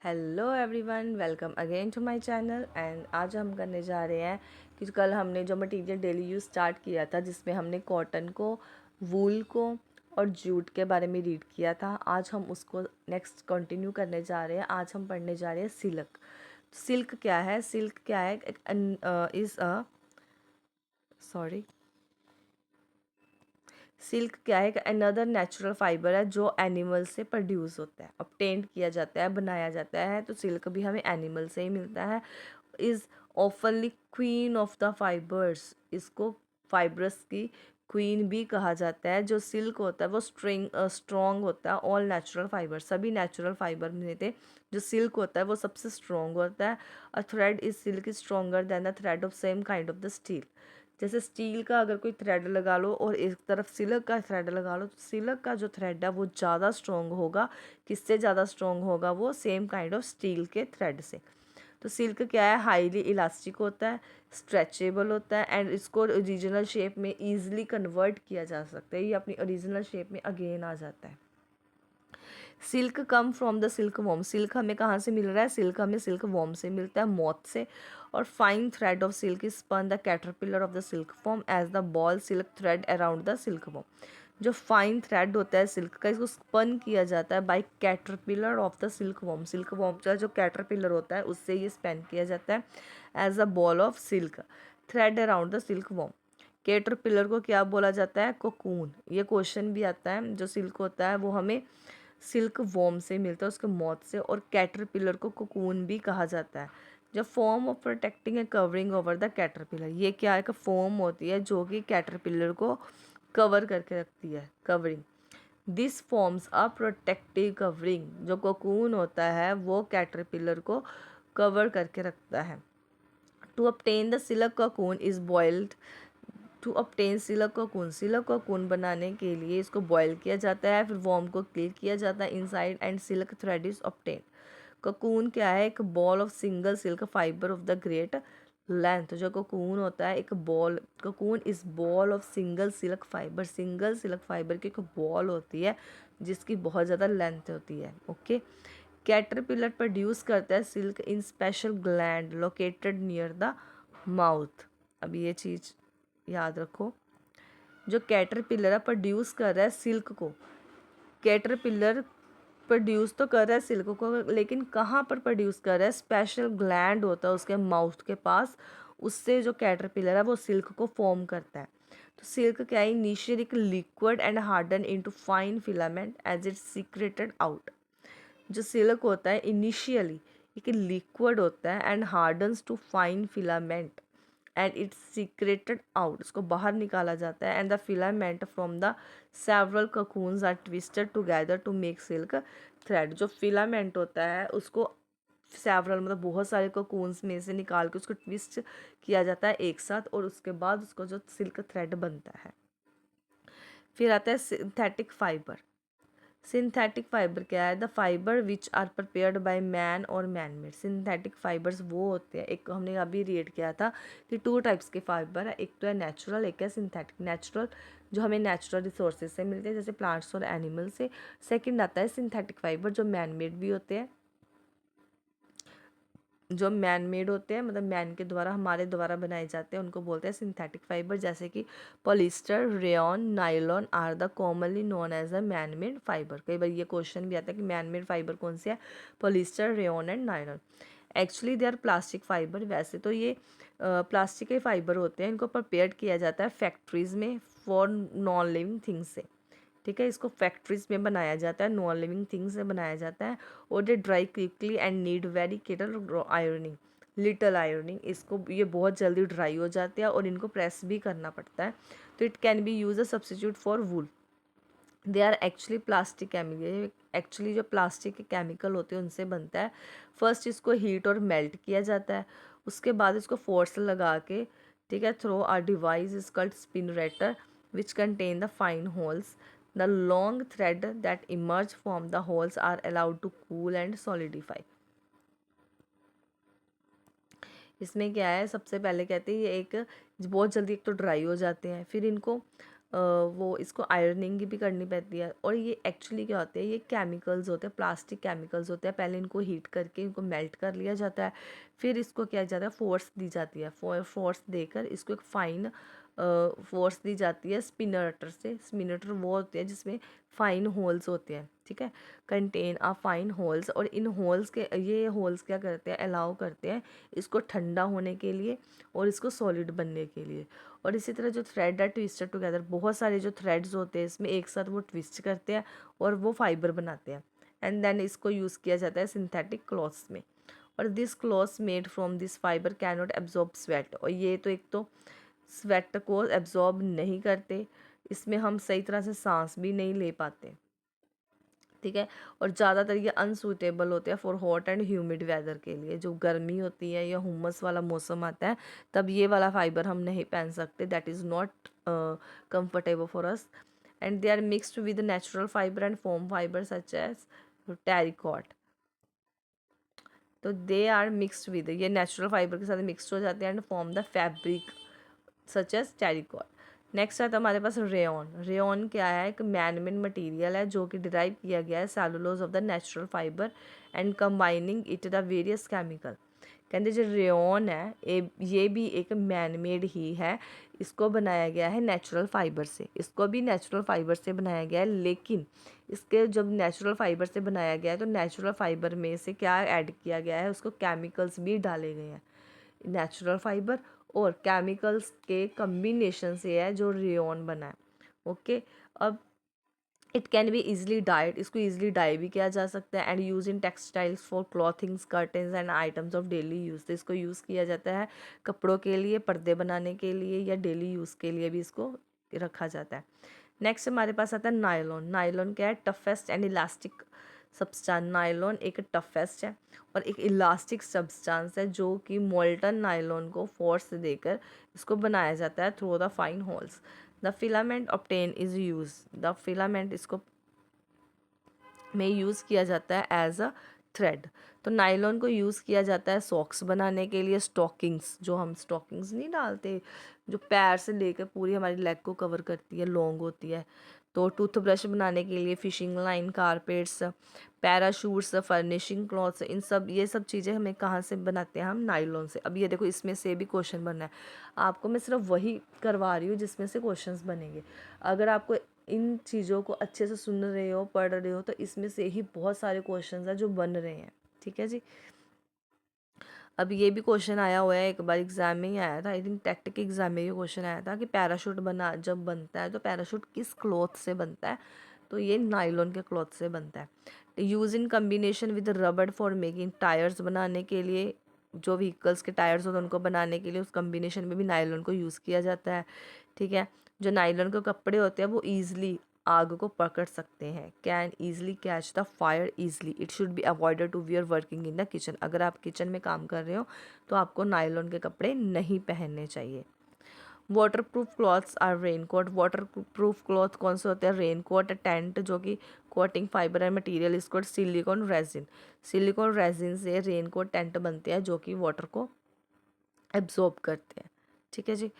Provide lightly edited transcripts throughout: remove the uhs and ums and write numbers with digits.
Hello everyone, welcome again to my channel. And आज हम करने जा रहे हैं कि कल हमने जो मटेरियल डेली यूज़ स्टार्ट किया था, जिसमें हमने कॉटन को, वूल को और जूट के बारे में रीड किया था, आज हम उसको नेक्स्ट कंटिन्यू करने जा रहे हैं। आज हम पढ़ने जा रहे हैं सिल्क। सिल्क क्या है? सिल्क क्या है? इज़ अ सॉरी सिल्क क्या है? अनदर नेचुरल फाइबर है जो एनिमल से प्रोड्यूस होता है, ऑब्टेन किया जाता है, बनाया जाता है। तो सिल्क भी हमें एनिमल से ही मिलता है। Is ऑफनली queen of the fibres, इसको फाइबर्स की क्वीन भी कहा जाता है। जो सिल्क होता है वो स्ट्रॉन्ग होता है। ऑल नेचुरल फाइबर, सभी नेचुरल फाइबर में से जो सिल्क होता है वो सबसे स्ट्रॉन्ग होता है। A thread is silk is stronger than the thread of same kind of the steel. जैसे स्टील का अगर कोई थ्रेड लगा लो और एक तरफ सिल्क का थ्रेड लगा लो, तो सिल्क का जो थ्रेड है वो ज़्यादा स्ट्रॉन्ग होगा। किससे ज़्यादा स्ट्रॉन्ग होगा? वो सेम काइंड ऑफ स्टील के थ्रेड से। तो सिल्क क्या है? हाईली इलास्टिक होता है, स्ट्रेचेबल होता है एंड इसको ओरिजिनल शेप में ईजिली कन्वर्ट किया जा सकता है। ये अपनी ओरिजिनल शेप में अगेन आ जाता है। Silk come from the silk worm. Silk हमें कहाँ से मिल रहा है? सिल्क हमें सिल्क वॉर्म से मिलता है, मॉथ से। और fine thread of silk is spun the caterpillar of the silk form as the ball silk thread around the silk worm. जो फाइन थ्रेड होता है सिल्क का, इसको स्पन किया जाता है by caterpillar of the silk worm. Silk worm का जो कैटरपिलर होता है उससे ये स्पेन किया जाता है as a ball of silk thread around the silk worm. Caterpillar को क्या बोला जाता है? कोकून। ये क्वेश्चन भी आता है। जो सिल्क होता है वो हमें सिल्क वॉर्म से मिलता है, उसके मौत से। और कैटरपिलर को कोकून भी कहा जाता है। जब form of protecting A covering over the caterpillar, ये क्या है? कि फॉर्म होती है जो कि कैटरपिलर को कवर करके रखती है, covering. This forms a protective covering. जो कोकून होता है वो कैटरपिलर को कवर करके रखता है। To obtain the silk cocoon is boiled. To obtain silk cocoon, silk cocoon बनाने के लिए इसको बॉयल किया जाता है, फिर वॉर्म को किल किया जाता है inside and silk thread is obtained। Cocoon क्या है? एक ball of single silk fibre of the great length. जो कोकून होता है एक ball, cocoon is ball of single silk fibre. Single silk fibre की एक बॉल होती है जिसकी बहुत ज़्यादा लेंथ होती है। ओके। कैटरपिलर प्रोड्यूस करता है silk in special gland located near the mouth. अब ये चीज़ याद रखो, जो कैटरपिलर है प्रोड्यूस कर रहा है सिल्क को। कैटरपिलर प्रोड्यूस तो कर रहा है सिल्क को, लेकिन कहाँ पर प्रोड्यूस कर रहा है? स्पेशल ग्लैंड होता है उसके माउथ के पास, उससे जो कैटरपिलर है वो सिल्क को फॉर्म करता है। तो सिल्क क्या है? इनिशियल एक liquid and harden into fine filament as it secreted out. जो सिल्क होता है इनिशियली एक लिक्विड होता है and hardens to fine filament and it's secreted out. इसको बाहर निकाला जाता है and the filament from the several cocoons are twisted together to make silk thread. जो फिलामेंट होता है उसको सेवरल मतलब बहुत सारे cocoons में से निकाल के उसको ट्विस्ट किया जाता है एक साथ, और उसके बाद उसको जो सिल्क थ्रेड बनता है। फिर आता है सिंथेटिक फाइबर। सिंथेटिक फाइबर क्या है? The fibre which are prepared by man और मैन मेड। सिंथेटिक फाइबर्स वो होते हैं, एक हमने अभी रीड किया था कि टू टाइप्स के फाइबर है, एक तो है नेचुरल, एक है सिंथेटिक। नेचुरल जो हमें नेचुरल रिसोर्सेज से मिलते हैं जैसे प्लांट्स और एनिमल से। सेकंड आता है सिंथेटिक फाइबर जो मैन मेड भी होते हैं, जो मैन मेड होते हैं मतलब मैन के द्वारा, हमारे द्वारा बनाए जाते हैं, उनको बोलते हैं सिंथेटिक फाइबर। जैसे कि polyester, rayon, nylon are the commonly known as a man made fibre. कई बार ये क्वेश्चन भी आता है कि मैन मेड फाइबर कौन से है? Polyester, rayon and nylon. Actually they are plastic fibre. वैसे तो ये प्लास्टिक के फाइबर होते हैं, इनको प्रिपेयर किया जाता है फैक्ट्रीज में फॉर नॉन लिविंग थिंग्स से। ठीक है, इसको फैक्ट्रीज में बनाया जाता है, नॉन लिविंग थिंग्स से बनाया जाता है। और they dry quickly and need very little ironing. इसको ये बहुत जल्दी ड्राई हो जाते हैं और इनको प्रेस भी करना पड़ता है। तो it can be use a substitute for wool. They are actually plastic chemical. Actually जो प्लास्टिक के केमिकल होते हैं उनसे बनता है। फर्स्ट इसको हीट और मेल्ट किया जाता है, उसके बाद इसको फोर्स लगा के, ठीक है, through our device is called spinneret which contain the fine holes. The long thread that emerge from the holes are allowed to cool and solidify. इसमें क्या है? सबसे पहले कहते हैं ये एक बहुत जल्दी एक तो ड्राई हो जाते हैं, फिर इनको वो इसको आयरनिंग भी करनी पड़ती है। और ये एक्चुअली क्या होते हैं, ये केमिकल्स होते हैं, प्लास्टिक केमिकल्स होते हैं। पहले इनको हीट करके इनको मेल्ट कर लिया जाता है, फिर इसको किया जाता है, फोर्स दी जाती है। फोर्स देकर इसको एक फाइन फोर्स दी जाती है स्पिनटर से। स्पिनटर वो होते हैं जिसमें फाइन होल्स होते हैं, ठीक है, कंटेन आ फाइन होल्स। और इन होल्स के, ये होल्स क्या करते हैं, अलाउ करते हैं इसको ठंडा होने के लिए और इसको सॉलिड बनने के लिए। और इसी तरह जो थ्रेड है ट्विस्टेड टुगेदर, बहुत सारे जो थ्रेड्स होते हैं इसमें एक साथ वो ट्विस्ट करते हैं और वो फाइबर बनाते हैं। एंड देन इसको यूज़ किया जाता है सिंथेटिक क्लॉथ्स में। और this clothes made from this fibre can not absorb sweat. और ये तो एक तो स्वेट को एब्जॉर्ब नहीं करते, इसमें हम सही तरह से सांस भी नहीं ले पाते, ठीक है। और ज़्यादातर ये अनसूटेबल होते हैं for hot and humid weather के लिए। जो गर्मी होती है या हुमस वाला मौसम आता है तब ये वाला फाइबर हम नहीं पहन सकते, that is not comfortable for us. And they are mixed with natural fibre and foam fibre such as terrycot. तो दे आर मिक्सड विद, ये नेचुरल फाइबर के साथ मिक्सड हो जाते हैं and form the fabric such as terrycot. Next आता है हमारे पास रेयॉन। रेयॉन क्या है, एक मैन मेड मटीरियल है जो कि डिराइव किया गया है cellulose of the natural fibre and combining it the various chemical. कहते जो रेयॉन है ये भी एक मैन मेड ही है, इसको बनाया गया है नेचुरल फाइबर से। इसको भी नेचुरल फाइबर से बनाया गया है, लेकिन इसके जब नेचुरल फाइबर से बनाया गया है तो नेचुरल फाइबर में से क्या ऐड किया गया है, उसको केमिकल्स भी डाले गए हैं। नेचुरल फाइबर और केमिकल्स के कम्बिनेशन से है जो रेयॉन बना है, ओके। अब it can be easily dyed, इसको इजिली डाई भी किया जा सकता है। And use in textiles for clothings curtains and items of daily use. तो इसको यूज़ किया जाता है कपड़ों के लिए, पर्दे बनाने के लिए या डेली यूज़ के लिए भी इसको रखा जाता है। नेक्स्ट हमारे पास आता है नायलॉन। नायलॉन क्या है, toughest and elastic substance. Nylon एक टफेस्ट है और एक इलास्टिक सब्सटेंस है जो कि मोल्टन नायलॉन को फोर्स देकर इसको बनाया जाता है through the fine holes. The filament obtain is use, the filament इसको में यूज़ किया जाता है एज अ थ्रेड। तो नायलॉन को यूज़ किया जाता है सॉक्स बनाने के लिए, स्टॉकिंग्स, जो हम स्टॉकिंग्स नहीं डालते जो पैर से लेकर पूरी हमारी लेग को कवर करती है, लॉन्ग होती है। तो टूथब्रश बनाने के लिए, fishing line, carpets, parachutes, furnishing cloths, इन सब ये सब चीज़ें हमें कहाँ से बनाते हैं, हम नायलॉन से। अब ये देखो इसमें से भी क्वेश्चन बनना है आपको, मैं सिर्फ वही करवा रही हूँ जिसमें से क्वेश्चंस बनेंगे। अगर आपको इन चीज़ों को अच्छे से सुन रहे हो, पढ़ रहे हो, तो इसमें से ही बहुत सारे क्वेश्चंस हैं जो बन रहे हैं, ठीक है जी। अब ये भी क्वेश्चन आया हुआ है, एक बार एग्जाम में ही आया था, आई थिंक टेट के एग्जाम में ये क्वेश्चन आया था कि पैराशूट बना जब बनता है तो पैराशूट किस क्लॉथ से बनता है, तो ये नायलॉन के क्लॉथ से बनता है। यूज़ इन कम्बिनेशन विद रबड़ फॉर मेकिंग टायर्स, बनाने के लिए जो व्हीकल्स के टायर्स होते हैं उनको बनाने के लिए उस कम्बिनेशन में भी नायलॉन को यूज़ किया जाता है, ठीक है। जो नायलॉन के कपड़े होते हैं वो ईजिली आग को पकड़ सकते हैं, can easily catch the fire easily. It should be avoided to wear working in the kitchen. अगर आप किचन में काम कर रहे हो तो आपको नायलॉन के कपड़े नहीं पहनने चाहिए। Waterproof clothes are raincoat. Waterproof cloth कौन से होते हैं, रेन कोट, टेंट जो कि कोटिंग फाइबर एंड मटीरियल इसको सिलिकॉन रेजिन। सिलिकॉन रेजिन से रेन कोट, टेंट बनते हैं जो कि वाटर को एब्जॉर्ब करते हैं, ठीक है जी।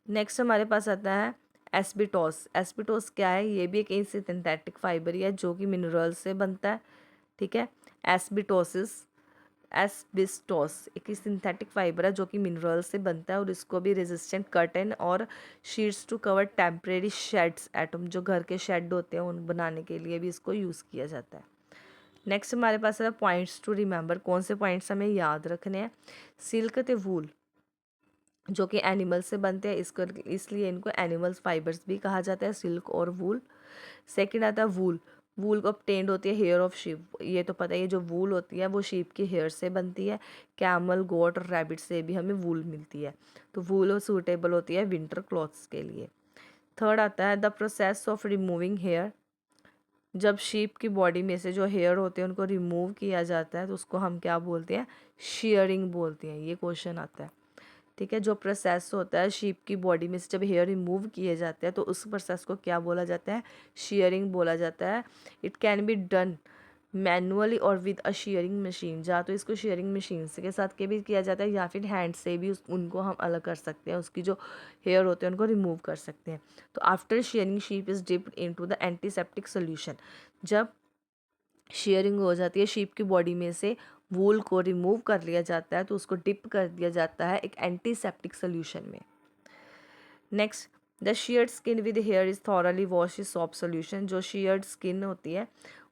नेक्स्ट हमारे पास आता है एस्बिटोस। एस्बिटोस क्या है, ये भी एक ऐसी सिंथेटिक फाइबर ही है जो कि मिनरल से बनता है, ठीक है। एस्बिटोसिस, एस्बिस्टोस एक सिंथेटिक फाइबर है जो कि मिनरल से बनता है और इसको भी रेजिस्टेंट कर्टेन और sheets to cover temporary sheds atom, जो घर के शेड होते हैं उन बनाने के लिए भी इसको यूज़ किया जाता है। नेक्स्ट हमारे पास है पॉइंट्स टू रिमेंबर। कौन से पॉइंट्स हमें याद रखने हैं, सिल्क ते वूल जो कि एनिमल से बनते हैं, इसको इसलिए इनको एनिमल्स फाइबर्स भी कहा जाता है, सिल्क और वूल। सेकंड आता है वूल। वूल को obtained होती है हेयर ऑफ शीप, ये तो पता है, ये जो वूल होती है वो शीप के हेयर से बनती है। कैमल, गोट और रैबिट से भी हमें वूल मिलती है। तो वूल सूटेबल होती है विंटर क्लॉथ्स के लिए। थर्ड आता है the process of removing hair. जब शीप की बॉडी में से जो हेयर होते हैं उनको रिमूव किया जाता है तो उसको हम क्या बोलते हैं, शेयरिंग बोलते हैं। ये क्वेश्चन आता है, ठीक है। जो प्रोसेस होता है शीप की बॉडी में से जब हेयर रिमूव किए जाते हैं तो उस प्रोसेस को क्या बोला जाता है, शेयरिंग बोला जाता है। It can be done manually और विद अ शेयरिंग मशीन, या तो इसको शेयरिंग मशीन से के साथ के भी किया जाता है या फिर हैंड से भी उनको हम अलग कर सकते हैं, उसकी जो हेयर होते हैं उनको रिमूव कर सकते हैं। तो after sharing sheep is dipped into the antiseptic solution, जब शेयरिंग हो जाती है शीप की बॉडी में से वूल को रिमूव कर लिया जाता है तो उसको डिप कर दिया जाता है एक एंटीसेप्टिक सोल्यूशन में। Next, the shared skin with here is thoroughly wash is shop solution, जो शेयर्ड स्किन होती है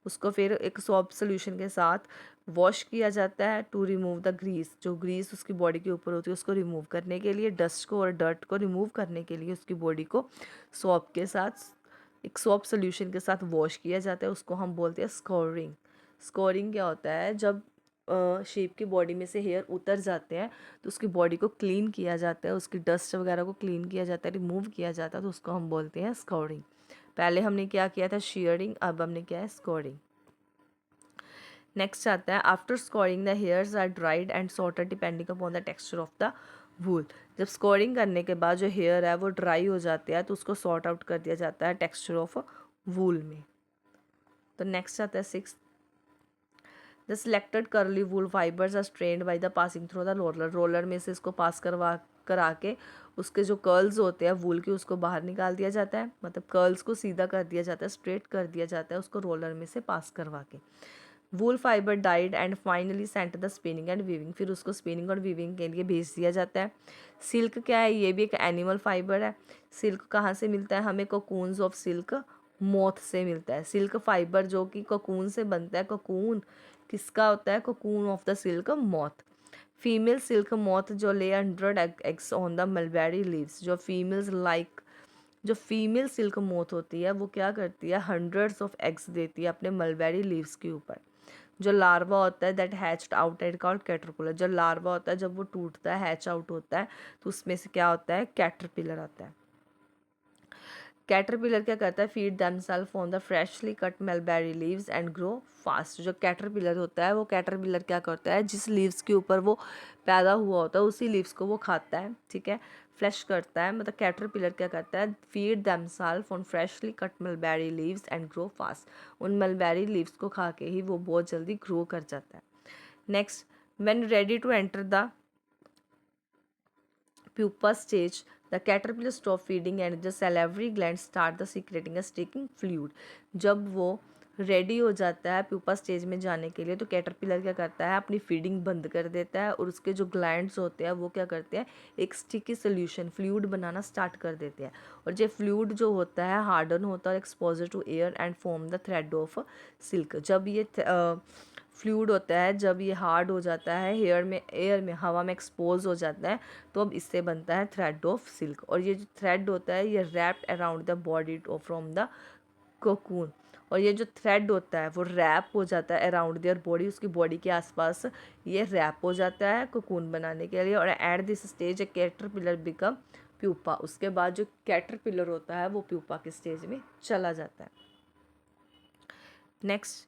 उसको फिर एक सॉप सोल्यूशन के साथ वॉश किया जाता है टू रिमूव द ग्रीस, जो ग्रीस उसकी बॉडी के ऊपर होती है उसको रिमूव करने के लिए, डस्ट को और डर्ट को रिमूव करने के लिए उसकी बॉडी को सॉप के साथ, एक सॉप सोल्यूशन के साथ वॉश किया जाता है, उसको हम बोलते हैं स्कोरिंग। स्कोरिंग क्या होता है, जब शेप की बॉडी में से हेयर उतर जाते हैं तो उसकी बॉडी को क्लीन किया जाता है, उसकी डस्ट वगैरह को क्लीन किया जाता है, रिमूव किया जाता है, तो उसको हम बोलते हैं स्कोरिंग। पहले हमने क्या किया था, शेयरिंग, अब हमने किया है स्कोरिंग। नेक्स्ट आता है, after scouring the hairs are dried and sorted depending upon the texture of the wool. जब स्कोरिंग करने के बाद जो हेयर है वो ड्राई हो जाते हैं तो उसको सॉर्ट आउट कर दिया जाता है टेक्सचर ऑफ वूल में। तो नेक्स्ट आता है six, the selected curly wool fibres are strained by the passing through the roller, roller में से इसको पास करा के उसके जो कर्ल्स होते हैं वूल के उसको बाहर निकाल दिया जाता है, मतलब कर्ल्स को सीधा कर दिया जाता है, स्ट्रेट कर दिया जाता है उसको रोलर में से पास करवा के। Wool fibre dyed and finally sent the spinning and weaving, फिर उसको स्पिनिंग और वीविंग के लिए भेज दिया जाता है। सिल्क क्या है, ये भी एक एनिमल फाइबर है। सिल्क कहाँ से मिलता है हमें, कोकून्स ऑफ सिल्क मोथ से मिलता है। सिल्क फाइबर जो कि कोकून से बनता है, कोकून किसका होता है, cocoon of the silk moth. Female silk moth जो ले 100 eggs on the mulberry leaves, जो फीमेल्स लाइक जो फीमेल सिल्क मोथ होती है वो क्या करती है, हंड्रेड्स ऑफ एग्स देती है अपने मलबेरी लीव्स के ऊपर। जो लार्वा होता है that hatched out and called caterpillar, जो लार्वा होता है जब वो टूटता है हैच आउट होता है तो उसमें से क्या होता है, कैटरपिलर आता है। कैटरपिलर क्या करता है, feed themselves on the freshly cut mulberry leaves and grow fast. जो कैटरपिलर होता है वो कैटरपिलर क्या करता है, जिस लीव्स के ऊपर वो पैदा हुआ होता है उसी लीव्स को वो खाता है, ठीक है, फ्लैश करता है। मतलब कैटरपिलर क्या करता है, feed themselves on freshly cut mulberry leaves and grow fast, उन मलबेरी लीव्स को खा के ही वो बहुत जल्दी ग्रो कर जाता है। Next, when ready to enter the pupa stage, the caterpillar stop feeding and the salivary glands start the secreting a sticking fluid। जब वो रेडी हो जाता है प्यूपा स्टेज में जाने के लिए तो कैटरपिलर क्या करता है, अपनी फीडिंग बंद कर देता है और उसके जो ग्लैंड्स होते हैं वो क्या करते हैं, एक स्टिकी सोल्यूशन फ्लूइड बनाना स्टार्ट कर देते हैं। और ये फ्लूइड जो होता है हार्डन होता है, exposure to air and form the thread of silk. जब ये फ्लूइड होता है, जब ये हार्ड हो जाता है एयर में हवा में एक्सपोज हो जाता है तो अब इससे बनता है थ्रेड ऑफ सिल्क। और ये जो थ्रेड होता है ये wrapped around the body from the cocoon, और ये जो थ्रेड होता है वो रैप हो जाता है अराउंड देयर बॉडी, उसकी बॉडी के आसपास ये रैप हो जाता है कोकून बनाने के लिए। और at this stage A caterpillar become pupa, उसके बाद जो कैटरपिलर होता है वो प्यूपा के स्टेज में चला जाता है। Next,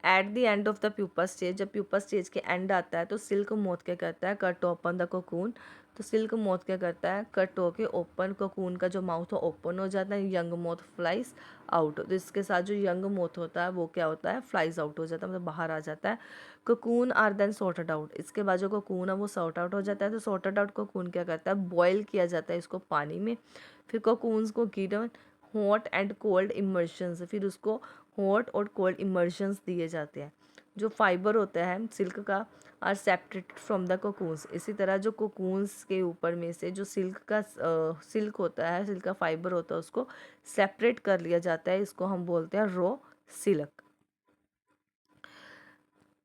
at the end of the pupa stage, जब प्यूपा स्टेज के एंड आता है तो सिल्क मोथ क्या करता है, कट ओपन द कोकून। तो सिल्क मोथ क्या करता है, कट होके ओपन, कोकून का जो माउथ ओपन हो जाता है, यंग मोथ फ्लाइज आउट। तो इसके साथ जो यंग मोथ होता है वो क्या होता है, फ्लाइज आउट हो जाता है, मतलब बाहर आ जाता है। Cocoon are then sorted out, इसके बाद जो कोकून है वो सॉर्ट आउट हो जाता है। तो सॉर्टेड आउट कोकून क्या करता है, बॉयल किया जाता है इसको पानी में, फिर कोकून्स को गिवन हॉट एंड कोल्ड इमर्शंस, फिर उसको हॉट और कोल्ड इमर्शंस दिए जाते हैं। जो फाइबर होता है सिल्क का are separated from the cocoons, इसी तरह जो कोकून्स के ऊपर में से जो सिल्क होता है, सिल्क का फाइबर होता है उसको सेपरेट कर लिया जाता है, इसको हम बोलते हैं raw silk.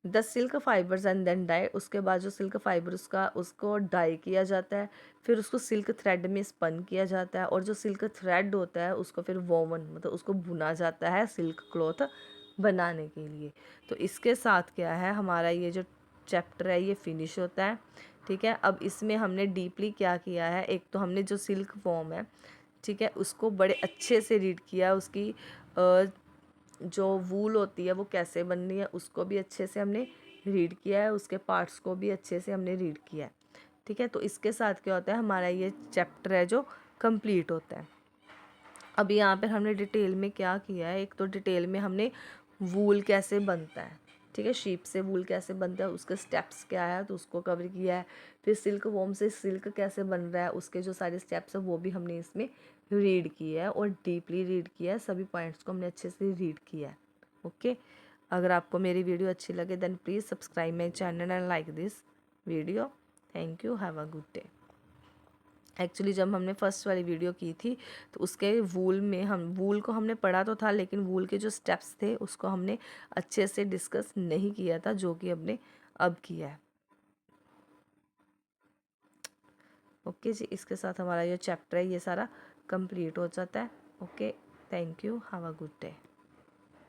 The silk fibres and then dye, उसके बाद जो सिल्क फाइबर उसको डाई किया जाता है, फिर उसको सिल्क थ्रेड में स्पन किया जाता है, और जो सिल्क थ्रेड होता है उसको फिर वोवन मतलब उसको बुना जाता है सिल्क क्लॉथ बनाने के लिए। तो इसके साथ क्या है, हमारा ये जो चैप्टर है ये फिनिश होता है, ठीक है। अब इसमें हमने डीपली क्या किया है, एक तो हमने जो सिल्क फॉर्म है, ठीक है, उसको बड़े अच्छे से रीड किया, उसकी जो वूल होती है वो कैसे बननी है उसको भी अच्छे से हमने रीड किया है, उसके पार्ट्स को भी अच्छे से हमने रीड किया है, ठीक है। तो इसके साथ क्या होता है, हमारा ये चैप्टर है जो कंप्लीट होता है। अब यहाँ पर हमने डिटेल में क्या किया है, एक तो डिटेल में हमने वूल कैसे बनता है, ठीक है, शीप से वूल कैसे बनता है, उसके स्टेप्स क्या है तो उसको कवर किया है। फिर सिल्क वॉर्म से सिल्क कैसे बन रहा है, उसके जो सारे स्टेप्स हैं वो भी हमने इसमें रीड किया है और डीपली रीड किया है, सभी पॉइंट्स को हमने अच्छे से रीड किया है। ओके, अगर आपको मेरी वीडियो अच्छी लगे then please subscribe my channel and like this video. Thank you, have a good day. Actually जब हमने फर्स्ट वाली वीडियो की थी तो उसके वूल में हम वूल को हमने पढ़ा तो था, लेकिन वूल के जो स्टेप्स थे उसको हमने अच्छे से डिस्कस नहीं किया था, जो कि हमने अब किया है। ओके जी, इसके साथ हमारा ये चैप्टर है ये सारा कंप्लीट हो जाता है। Okay, thank you, have a good day.